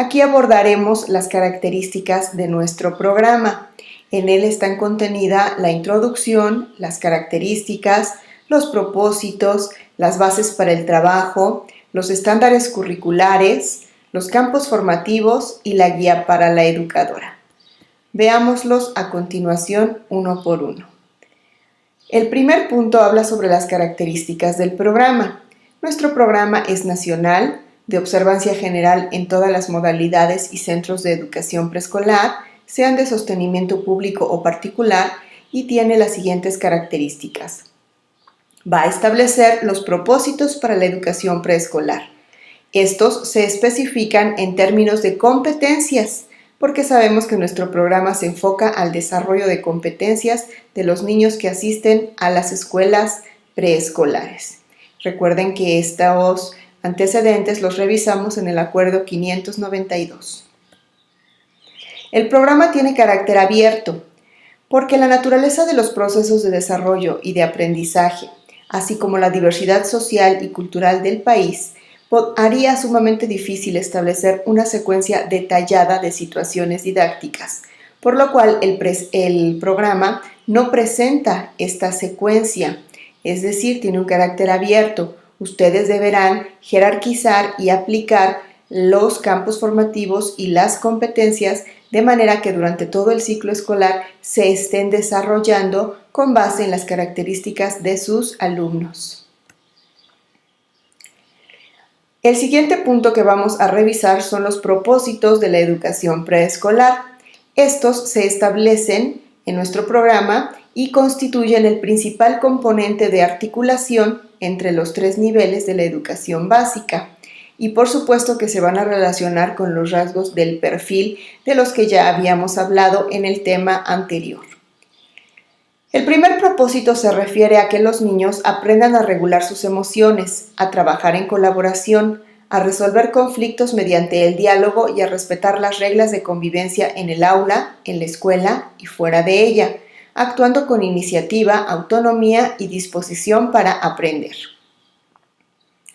Aquí abordaremos las características de nuestro programa. En él están contenida la introducción, las características, los propósitos, las bases para el trabajo, los estándares curriculares, los campos formativos y la guía para la educadora. Veámoslos a continuación uno por uno. El primer punto habla sobre las características del programa. Nuestro programa es nacional, de observancia general en todas las modalidades y centros de educación preescolar, sean de sostenimiento público o particular, y tiene las siguientes características. Va a establecer los propósitos para la educación preescolar. Estos se especifican en términos de competencias, porque sabemos que nuestro programa se enfoca al desarrollo de competencias de los niños que asisten a las escuelas preescolares. Recuerden que estos antecedentes los revisamos en el Acuerdo 592. El programa tiene carácter abierto, porque la naturaleza de los procesos de desarrollo y de aprendizaje, así como la diversidad social y cultural del país, haría sumamente difícil establecer una secuencia detallada de situaciones didácticas, por lo cual el programa no presenta esta secuencia, es decir, tiene un carácter abierto. Ustedes deberán jerarquizar y aplicar los campos formativos y las competencias de manera que durante todo el ciclo escolar se estén desarrollando con base en las características de sus alumnos. El siguiente punto que vamos a revisar son los propósitos de la educación preescolar. Estos se establecen en nuestro programa y constituyen el principal componente de articulación entre los tres niveles de la educación básica. Y por supuesto que se van a relacionar con los rasgos del perfil de los que ya habíamos hablado en el tema anterior. El primer propósito se refiere a que los niños aprendan a regular sus emociones, a trabajar en colaboración, a resolver conflictos mediante el diálogo y a respetar las reglas de convivencia en el aula, en la escuela y fuera de ella, actuando con iniciativa, autonomía y disposición para aprender.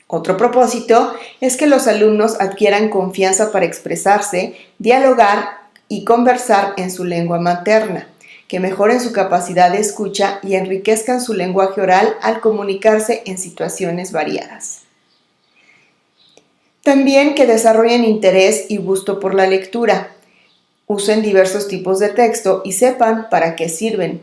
Otro propósito es que los alumnos adquieran confianza para expresarse, dialogar y conversar en su lengua materna, que mejoren su capacidad de escucha y enriquezcan su lenguaje oral al comunicarse en situaciones variadas. También que desarrollen interés y gusto por la lectura, usen diversos tipos de texto y sepan para qué sirven.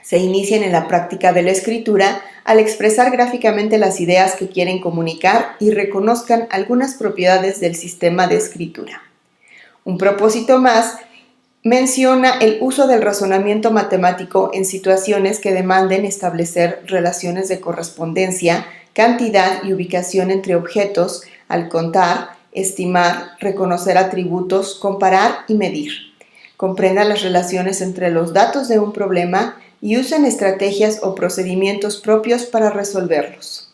Se inicien en la práctica de la escritura al expresar gráficamente las ideas que quieren comunicar y reconozcan algunas propiedades del sistema de escritura. Un propósito más menciona el uso del razonamiento matemático en situaciones que demanden establecer relaciones de correspondencia, cantidad y ubicación entre objetos al contar, estimar, reconocer atributos, comparar y medir. Comprendan las relaciones entre los datos de un problema y usen estrategias o procedimientos propios para resolverlos.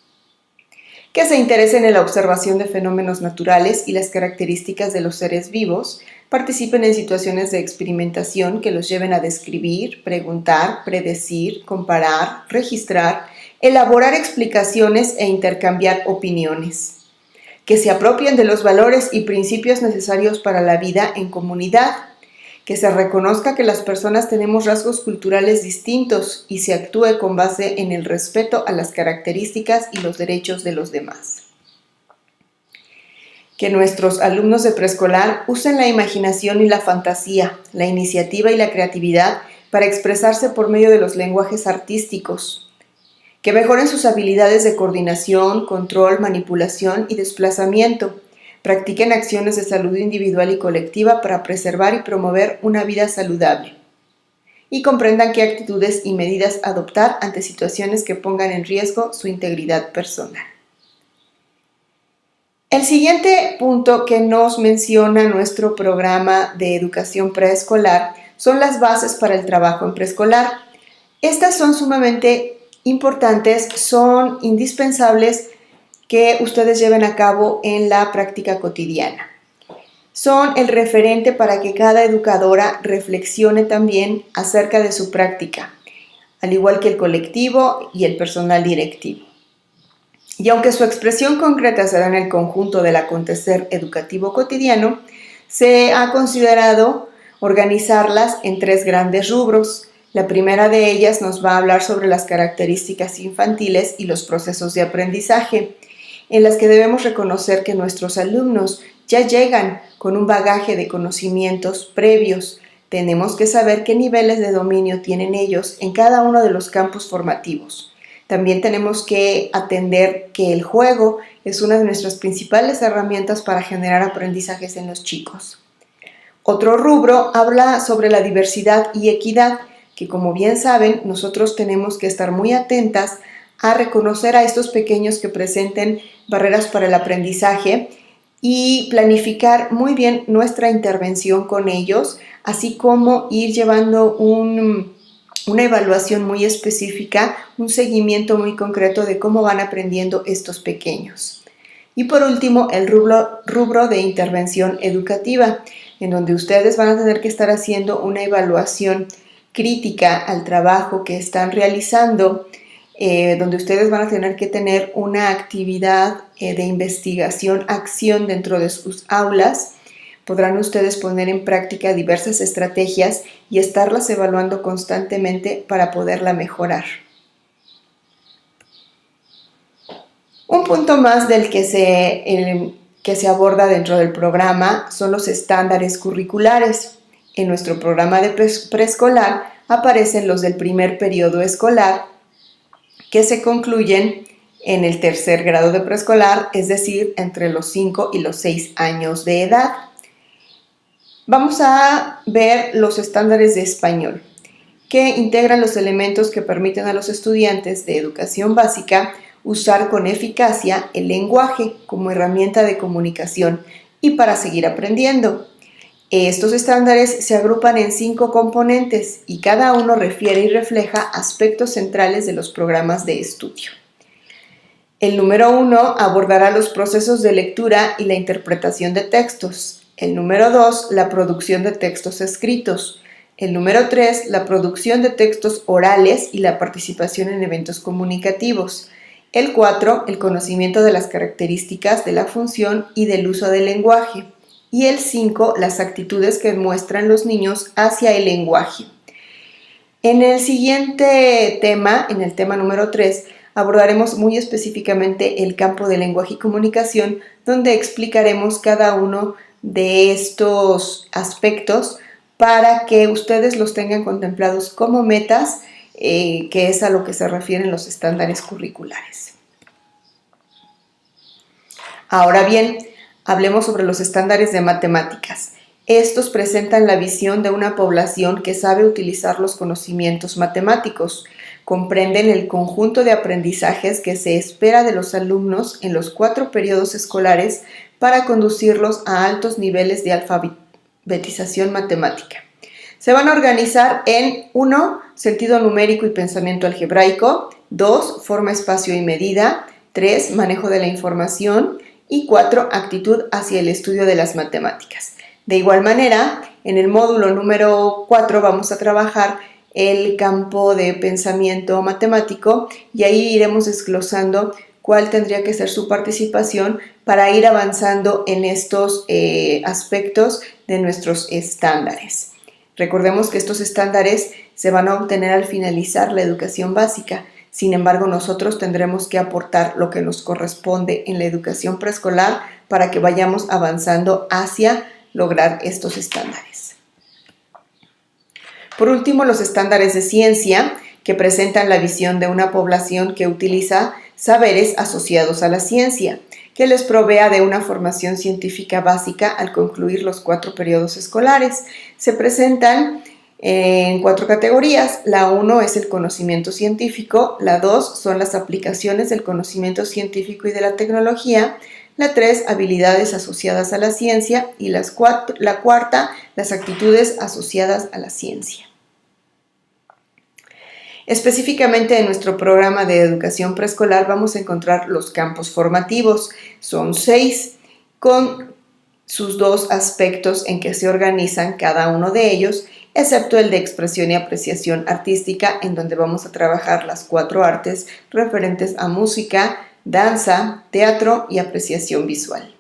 Que se interesen en la observación de fenómenos naturales y las características de los seres vivos, participen en situaciones de experimentación que los lleven a describir, preguntar, predecir, comparar, registrar, elaborar explicaciones e intercambiar opiniones. Que se apropien de los valores y principios necesarios para la vida en comunidad. Que se reconozca que las personas tenemos rasgos culturales distintos y se actúe con base en el respeto a las características y los derechos de los demás. Que nuestros alumnos de preescolar usen la imaginación y la fantasía, la iniciativa y la creatividad para expresarse por medio de los lenguajes artísticos. Que mejoren sus habilidades de coordinación, control, manipulación y desplazamiento. Practiquen acciones de salud individual y colectiva para preservar y promover una vida saludable. Y comprendan qué actitudes y medidas adoptar ante situaciones que pongan en riesgo su integridad personal. El siguiente punto que nos menciona nuestro programa de educación preescolar son las bases para el trabajo en preescolar. Estas son sumamente importantes, son indispensables que ustedes lleven a cabo en la práctica cotidiana. Son el referente para que cada educadora reflexione también acerca de su práctica, al igual que el colectivo y el personal directivo. Y aunque su expresión concreta se da en el conjunto del acontecer educativo cotidiano, se ha considerado organizarlas en 3 grandes rubros. La primera de ellas nos va a hablar sobre las características infantiles y los procesos de aprendizaje, en las que debemos reconocer que nuestros alumnos ya llegan con un bagaje de conocimientos previos. Tenemos que saber qué niveles de dominio tienen ellos en cada uno de los campos formativos. También tenemos que atender que el juego es una de nuestras principales herramientas para generar aprendizajes en los chicos. Otro rubro habla sobre la diversidad y equidad, que como bien saben, nosotros tenemos que estar muy atentas a reconocer a estos pequeños que presenten barreras para el aprendizaje y planificar muy bien nuestra intervención con ellos, así como ir llevando una evaluación muy específica, un seguimiento muy concreto de cómo van aprendiendo estos pequeños. Y por último, el rubro de intervención educativa, en donde ustedes van a tener que estar haciendo una evaluación crítica al trabajo que están realizando, donde ustedes van a tener que tener una actividad de investigación, acción dentro de sus aulas. Podrán ustedes poner en práctica diversas estrategias y estarlas evaluando constantemente para poderla mejorar. Un punto más del que se aborda dentro del programa son los estándares curriculares. En nuestro programa de preescolar aparecen los del primer periodo escolar, que se concluyen en el 3er grado de preescolar, es decir, entre los 5 y los 6 años de edad. Vamos a ver los estándares de español, que integran los elementos que permiten a los estudiantes de educación básica usar con eficacia el lenguaje como herramienta de comunicación y para seguir aprendiendo. Estos estándares se agrupan en 5 componentes y cada uno refiere y refleja aspectos centrales de los programas de estudio. El número 1 abordará los procesos de lectura y la interpretación de textos. El número 2, la producción de textos escritos. El número 3, la producción de textos orales y la participación en eventos comunicativos. El 4, el conocimiento de las características de la función y del uso del lenguaje. Y el 5, las actitudes que muestran los niños hacia el lenguaje. En el siguiente tema, en el tema número 3, abordaremos muy específicamente el campo de lenguaje y comunicación, donde explicaremos cada uno de estos aspectos para que ustedes los tengan contemplados como metas, que es a lo que se refieren los estándares curriculares. Ahora bien, hablemos sobre los estándares de matemáticas. Estos presentan la visión de una población que sabe utilizar los conocimientos matemáticos. Comprenden el conjunto de aprendizajes que se espera de los alumnos en los 4 periodos escolares para conducirlos a altos niveles de alfabetización matemática. Se van a organizar en 1. Sentido numérico y pensamiento algebraico, 2. Forma, espacio y medida, 3. Manejo de la información y 4. Actitud hacia el estudio de las matemáticas. De igual manera, en el módulo número 4 vamos a trabajar el campo de pensamiento matemático y ahí iremos desglosando cuál tendría que ser su participación para ir avanzando en estos aspectos de nuestros estándares. Recordemos que estos estándares se van a obtener al finalizar la educación básica. Sin embargo, nosotros tendremos que aportar lo que nos corresponde en la educación preescolar para que vayamos avanzando hacia lograr estos estándares. Por último, los estándares de ciencia, que presentan la visión de una población que utiliza saberes asociados a la ciencia, que les provea de una formación científica básica al concluir los 4 periodos escolares. Se presentan en 4 categorías. La 1 es el conocimiento científico, la 2 son las aplicaciones del conocimiento científico y de la tecnología, la 3, habilidades asociadas a la ciencia y la 4, las actitudes asociadas a la ciencia. Específicamente en nuestro programa de educación preescolar vamos a encontrar los campos formativos. Son 6, con sus 2 aspectos en que se organizan cada uno de ellos, excepto el de expresión y apreciación artística, en donde vamos a trabajar las 4 artes referentes a música, danza, teatro y apreciación visual.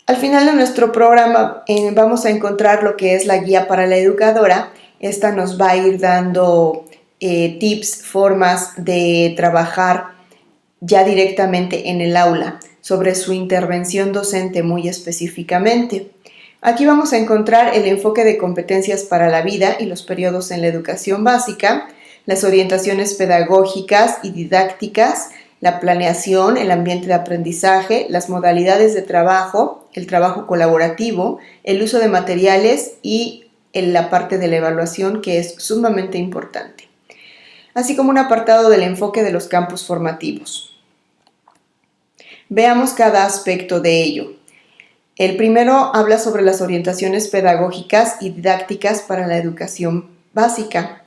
Al final de nuestro programa vamos a encontrar lo que es la guía para la educadora. Esta nos va a ir dando tips, formas de trabajar ya directamente en el aula sobre su intervención docente muy específicamente. Aquí vamos a encontrar el enfoque de competencias para la vida y los periodos en la educación básica, las orientaciones pedagógicas y didácticas, la planeación, el ambiente de aprendizaje, las modalidades de trabajo, el trabajo colaborativo, el uso de materiales y la parte de la evaluación, que es sumamente importante, así como un apartado del enfoque de los campos formativos. Veamos cada aspecto de ello. El primero habla sobre las orientaciones pedagógicas y didácticas para la educación básica.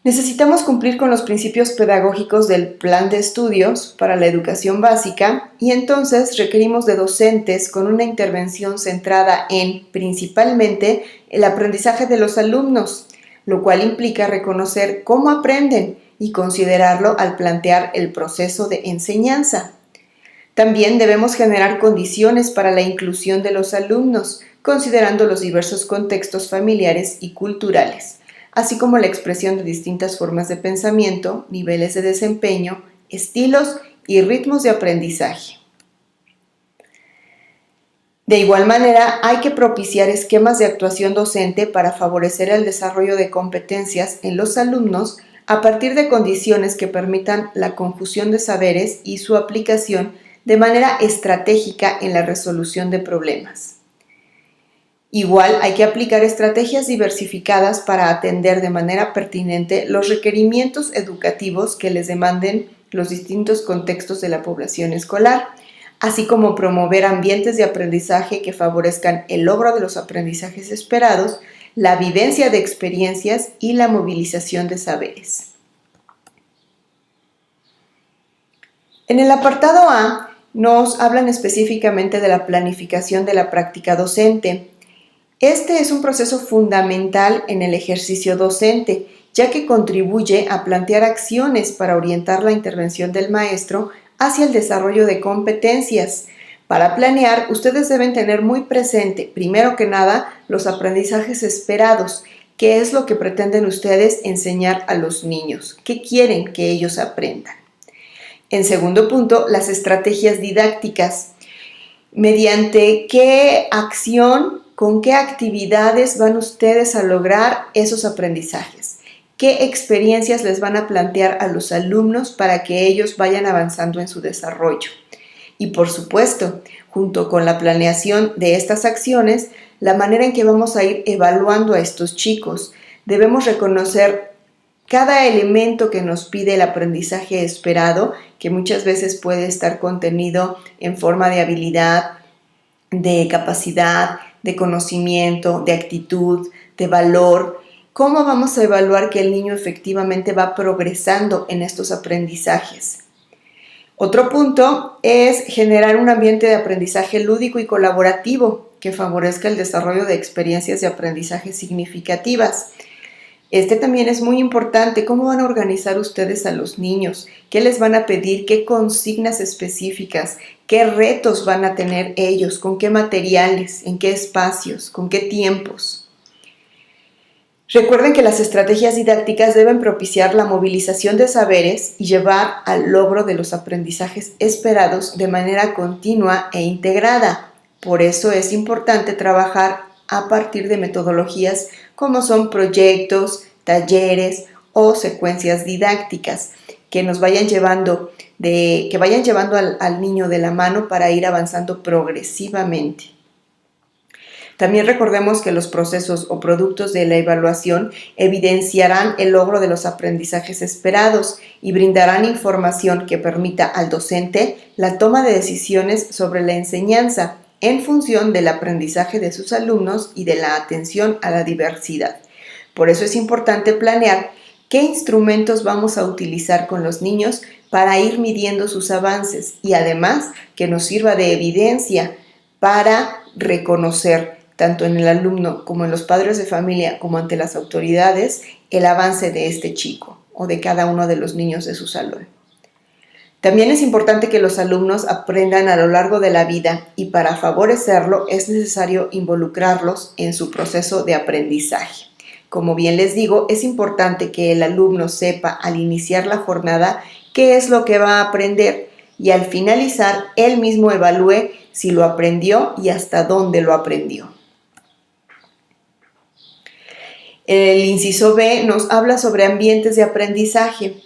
Necesitamos cumplir con los principios pedagógicos del plan de estudios para la educación básica y entonces requerimos de docentes con una intervención centrada en, principalmente, el aprendizaje de los alumnos, lo cual implica reconocer cómo aprenden y considerarlo al plantear el proceso de enseñanza. También debemos generar condiciones para la inclusión de los alumnos, considerando los diversos contextos familiares y culturales, así como la expresión de distintas formas de pensamiento, niveles de desempeño, estilos y ritmos de aprendizaje. De igual manera, hay que propiciar esquemas de actuación docente para favorecer el desarrollo de competencias en los alumnos a partir de condiciones que permitan la confusión de saberes y su aplicación de manera estratégica en la resolución de problemas. Igual hay que aplicar estrategias diversificadas para atender de manera pertinente los requerimientos educativos que les demanden los distintos contextos de la población escolar, así como promover ambientes de aprendizaje que favorezcan el logro de los aprendizajes esperados, la vivencia de experiencias y la movilización de saberes. En el apartado A nos hablan específicamente de la planificación de la práctica docente. Este es un proceso fundamental en el ejercicio docente, ya que contribuye a plantear acciones para orientar la intervención del maestro hacia el desarrollo de competencias. Para planear, ustedes deben tener muy presente, primero que nada, los aprendizajes esperados. ¿Qué es lo que pretenden ustedes enseñar a los niños? ¿Qué quieren que ellos aprendan? En segundo punto, las estrategias didácticas. ¿Mediante qué acción, con qué actividades van ustedes a lograr esos aprendizajes? ¿Qué experiencias les van a plantear a los alumnos para que ellos vayan avanzando en su desarrollo? Y por supuesto, junto con la planeación de estas acciones, la manera en que vamos a ir evaluando a estos chicos. Debemos reconocer cada elemento que nos pide el aprendizaje esperado, que muchas veces puede estar contenido en forma de habilidad, de capacidad, de conocimiento, de actitud, de valor. ¿Cómo vamos a evaluar que el niño efectivamente va progresando en estos aprendizajes? Otro punto es generar un ambiente de aprendizaje lúdico y colaborativo que favorezca el desarrollo de experiencias de aprendizaje significativas. Este también es muy importante. ¿Cómo van a organizar ustedes a los niños? ¿Qué les van a pedir? ¿Qué consignas específicas? ¿Qué retos van a tener ellos? ¿Con qué materiales? ¿En qué espacios? ¿Con qué tiempos? Recuerden que las estrategias didácticas deben propiciar la movilización de saberes y llevar al logro de los aprendizajes esperados de manera continua e integrada. Por eso es importante trabajar a partir de metodologías como son proyectos, talleres o secuencias didácticas que nos vayan llevando al niño de la mano para ir avanzando progresivamente. También recordemos que los procesos o productos de la evaluación evidenciarán el logro de los aprendizajes esperados y brindarán información que permita al docente la toma de decisiones sobre la enseñanza en función del aprendizaje de sus alumnos y de la atención a la diversidad. Por eso es importante planear qué instrumentos vamos a utilizar con los niños para ir midiendo sus avances y además que nos sirva de evidencia para reconocer tanto en el alumno como en los padres de familia como ante las autoridades, el avance de este chico o de cada uno de los niños de su salón. También es importante que los alumnos aprendan a lo largo de la vida y para favorecerlo es necesario involucrarlos en su proceso de aprendizaje. Como bien les digo, es importante que el alumno sepa al iniciar la jornada qué es lo que va a aprender y al finalizar él mismo evalúe si lo aprendió y hasta dónde lo aprendió. El inciso B nos habla sobre ambientes de aprendizaje.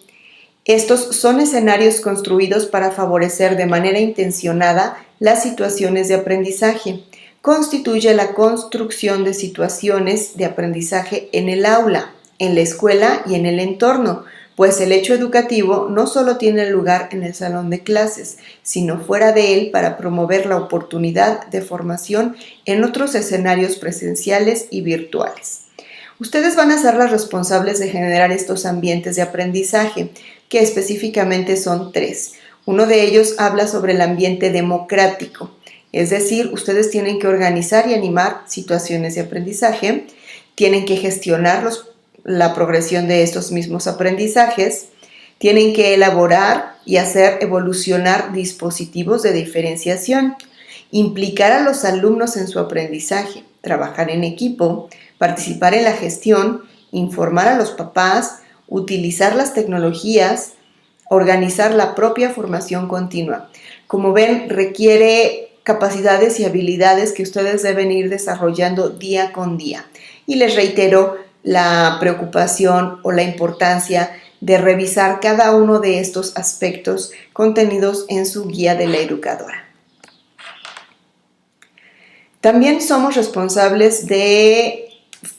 Estos son escenarios construidos para favorecer de manera intencionada las situaciones de aprendizaje. Constituye la construcción de situaciones de aprendizaje en el aula, en la escuela y en el entorno, pues el hecho educativo no solo tiene lugar en el salón de clases, sino fuera de él para promover la oportunidad de formación en otros escenarios presenciales y virtuales. Ustedes van a ser las responsables de generar estos ambientes de aprendizaje, que específicamente son 3. Uno de ellos habla sobre el ambiente democrático, es decir, ustedes tienen que organizar y animar situaciones de aprendizaje, tienen que gestionar la progresión de estos mismos aprendizajes, tienen que elaborar y hacer evolucionar dispositivos de diferenciación, implicar a los alumnos en su aprendizaje, trabajar en equipo, participar en la gestión, informar a los papás, utilizar las tecnologías, organizar la propia formación continua. Como ven, requiere capacidades y habilidades que ustedes deben ir desarrollando día con día. Y les reitero la preocupación o la importancia de revisar cada uno de estos aspectos contenidos en su guía de la educadora. También somos responsables de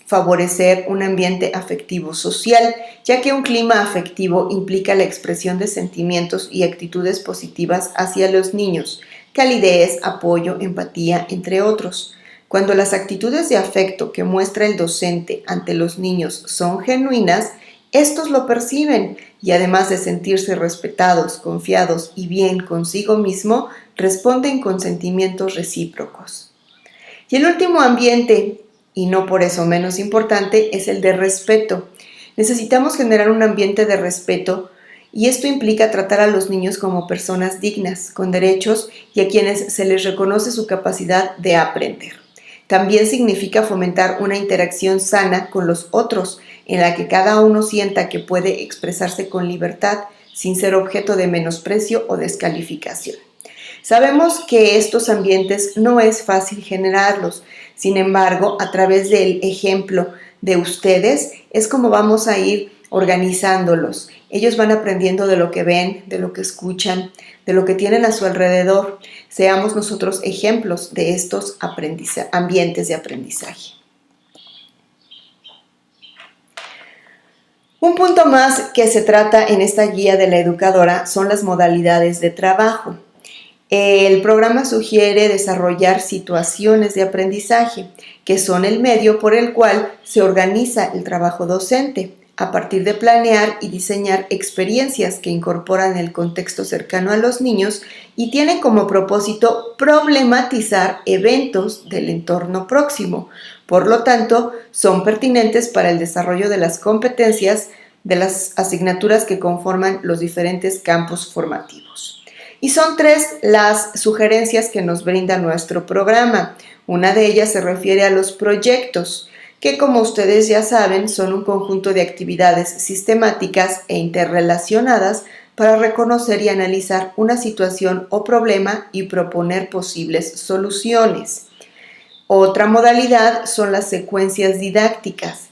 favorecer un ambiente afectivo social, ya que un clima afectivo implica la expresión de sentimientos y actitudes positivas hacia los niños, calidez, apoyo, empatía, entre otros. Cuando las actitudes de afecto que muestra el docente ante los niños son genuinas, estos lo perciben y además de sentirse respetados, confiados y bien consigo mismo, responden con sentimientos recíprocos. Y el último ambiente, y no por eso menos importante, es el de respeto. Necesitamos generar un ambiente de respeto y esto implica tratar a los niños como personas dignas, con derechos y a quienes se les reconoce su capacidad de aprender. También significa fomentar una interacción sana con los otros, en la que cada uno sienta que puede expresarse con libertad, sin ser objeto de menosprecio o descalificación. Sabemos que estos ambientes no es fácil generarlos, sin embargo, a través del ejemplo de ustedes es como vamos a ir organizándolos. Ellos van aprendiendo de lo que ven, de lo que escuchan, de lo que tienen a su alrededor. Seamos nosotros ejemplos de estos ambientes de aprendizaje. Un punto más que se trata en esta guía de la educadora son las modalidades de trabajo. El programa sugiere desarrollar situaciones de aprendizaje, que son el medio por el cual se organiza el trabajo docente, a partir de planear y diseñar experiencias que incorporan el contexto cercano a los niños y tienen como propósito problematizar eventos del entorno próximo. Por lo tanto, son pertinentes para el desarrollo de las competencias de las asignaturas que conforman los diferentes campos formativos. Y son 3 las sugerencias que nos brinda nuestro programa. Una de ellas se refiere a los proyectos, que como ustedes ya saben son un conjunto de actividades sistemáticas e interrelacionadas para reconocer y analizar una situación o problema y proponer posibles soluciones. Otra modalidad son las secuencias didácticas.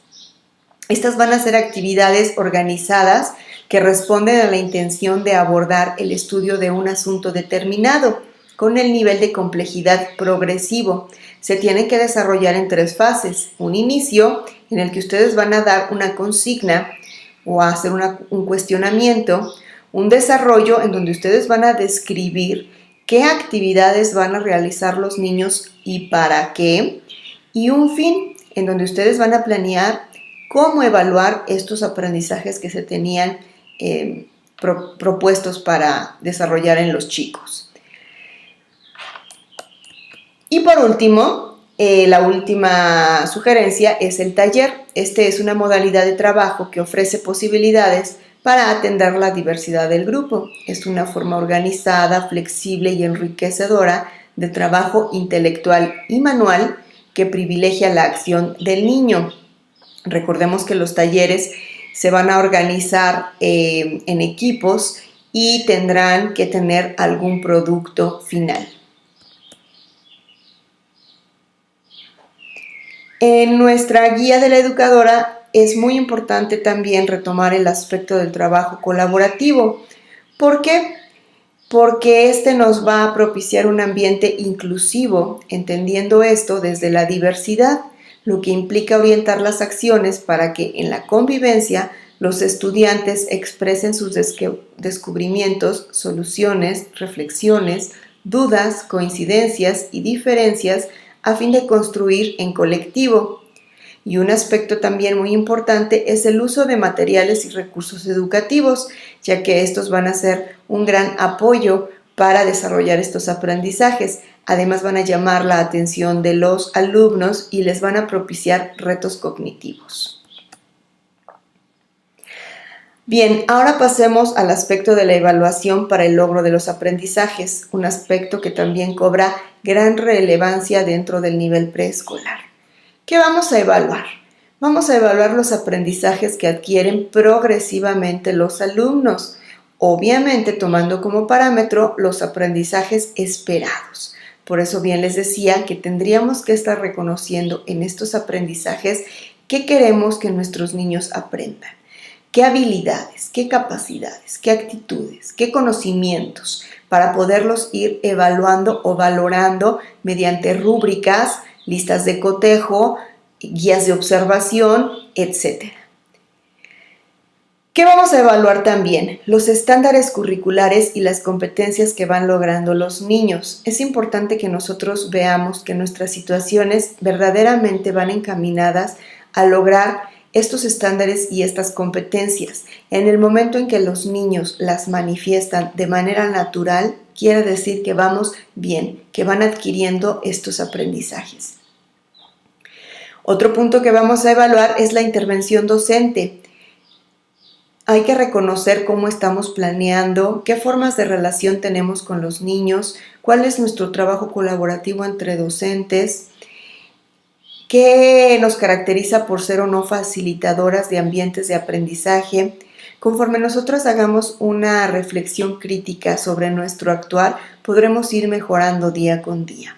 Estas van a ser actividades organizadas que responden a la intención de abordar el estudio de un asunto determinado con el nivel de complejidad progresivo. Se tienen que desarrollar en 3 fases. Un inicio en el que ustedes van a dar una consigna o a hacer un cuestionamiento. Un desarrollo en donde ustedes van a describir qué actividades van a realizar los niños y para qué. Y un fin en donde ustedes van a planear cómo evaluar estos aprendizajes que se tenían propuestos para desarrollar en los chicos. Y por último, La última sugerencia es el taller. Este es una modalidad de trabajo que ofrece posibilidades para atender la diversidad del grupo. Es una forma organizada, flexible y enriquecedora de trabajo intelectual y manual que privilegia la acción del niño. Recordemos que los talleres se van a organizar en equipos y tendrán que tener algún producto final. En nuestra guía de la educadora es muy importante también retomar el aspecto del trabajo colaborativo. ¿Por qué? Porque este nos va a propiciar un ambiente inclusivo, entendiendo esto desde la diversidad, lo que implica orientar las acciones para que en la convivencia los estudiantes expresen sus descubrimientos, soluciones, reflexiones, dudas, coincidencias y diferencias a fin de construir en colectivo. Y un aspecto también muy importante es el uso de materiales y recursos educativos, ya que estos van a ser un gran apoyo para desarrollar estos aprendizajes. Además van a llamar la atención de los alumnos y les van a propiciar retos cognitivos. Bien, ahora pasemos al aspecto de la evaluación para el logro de los aprendizajes, un aspecto que también cobra gran relevancia dentro del nivel preescolar. ¿Qué vamos a evaluar? Vamos a evaluar los aprendizajes que adquieren progresivamente los alumnos, obviamente tomando como parámetro los aprendizajes esperados. Por eso bien les decía que tendríamos que estar reconociendo en estos aprendizajes qué queremos que nuestros niños aprendan. ¿Qué habilidades, qué capacidades, qué actitudes, qué conocimientos para poderlos ir evaluando o valorando mediante rúbricas, listas de cotejo, guías de observación, etc.? ¿Qué vamos a evaluar también? Los estándares curriculares y las competencias que van logrando los niños. Es importante que nosotros veamos que nuestras situaciones verdaderamente van encaminadas a lograr estos estándares y estas competencias. En el momento en que los niños las manifiestan de manera natural, quiere decir que vamos bien, que van adquiriendo estos aprendizajes. Otro punto que vamos a evaluar es la intervención docente. Hay que reconocer cómo estamos planeando, qué formas de relación tenemos con los niños, cuál es nuestro trabajo colaborativo entre docentes, qué nos caracteriza por ser o no facilitadoras de ambientes de aprendizaje. Conforme nosotros hagamos una reflexión crítica sobre nuestro actuar, podremos ir mejorando día con día.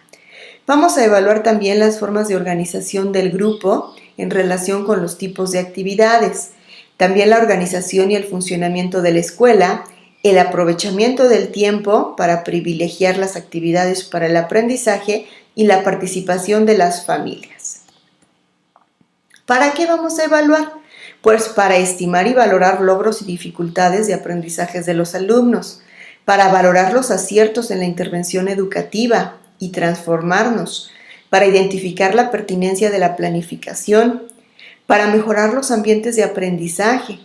Vamos a evaluar también las formas de organización del grupo en relación con los tipos de actividades, también la organización y el funcionamiento de la escuela, el aprovechamiento del tiempo para privilegiar las actividades para el aprendizaje y la participación de las familias. ¿Para qué vamos a evaluar? Pues para estimar y valorar logros y dificultades de aprendizajes de los alumnos, para valorar los aciertos en la intervención educativa y transformarnos, para identificar la pertinencia de la planificación, para mejorar los ambientes de aprendizaje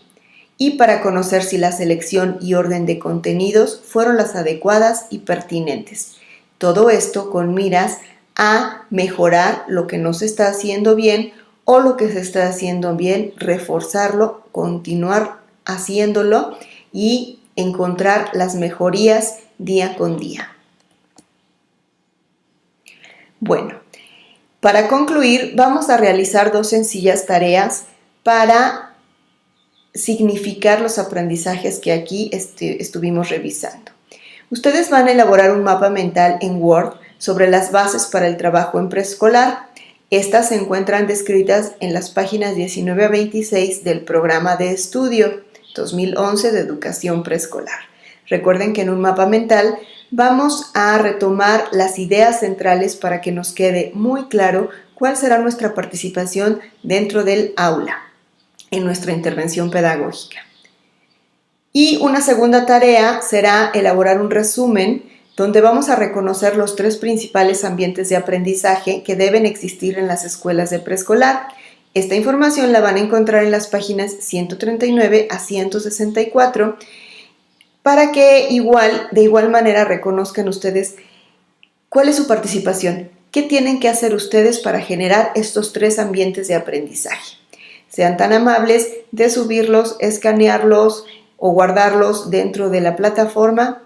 y para conocer si la selección y orden de contenidos fueron las adecuadas y pertinentes. Todo esto con miras a mejorar lo que no se está haciendo bien o lo que se está haciendo bien, reforzarlo, continuar haciéndolo y encontrar las mejorías día con día. Bueno, para concluir, vamos a realizar dos sencillas tareas para significar los aprendizajes que aquí estuvimos revisando. Ustedes van a elaborar un mapa mental en Word sobre las bases para el trabajo en preescolar. Estas se encuentran descritas en las páginas 19 a 26 del programa de estudio 2011 de educación preescolar. Recuerden que en un mapa mental vamos a retomar las ideas centrales para que nos quede muy claro cuál será nuestra participación dentro del aula en nuestra intervención pedagógica. Y una segunda tarea será elaborar un resumen donde vamos a reconocer los tres principales ambientes de aprendizaje que deben existir en las escuelas de preescolar. Esta información la van a encontrar en las páginas 139 a 164 para que de igual manera reconozcan ustedes cuál es su participación ¿Qué tienen que hacer ustedes para generar estos 3 ambientes de aprendizaje? Sean tan amables de subirlos, escanearlos o guardarlos dentro de la plataforma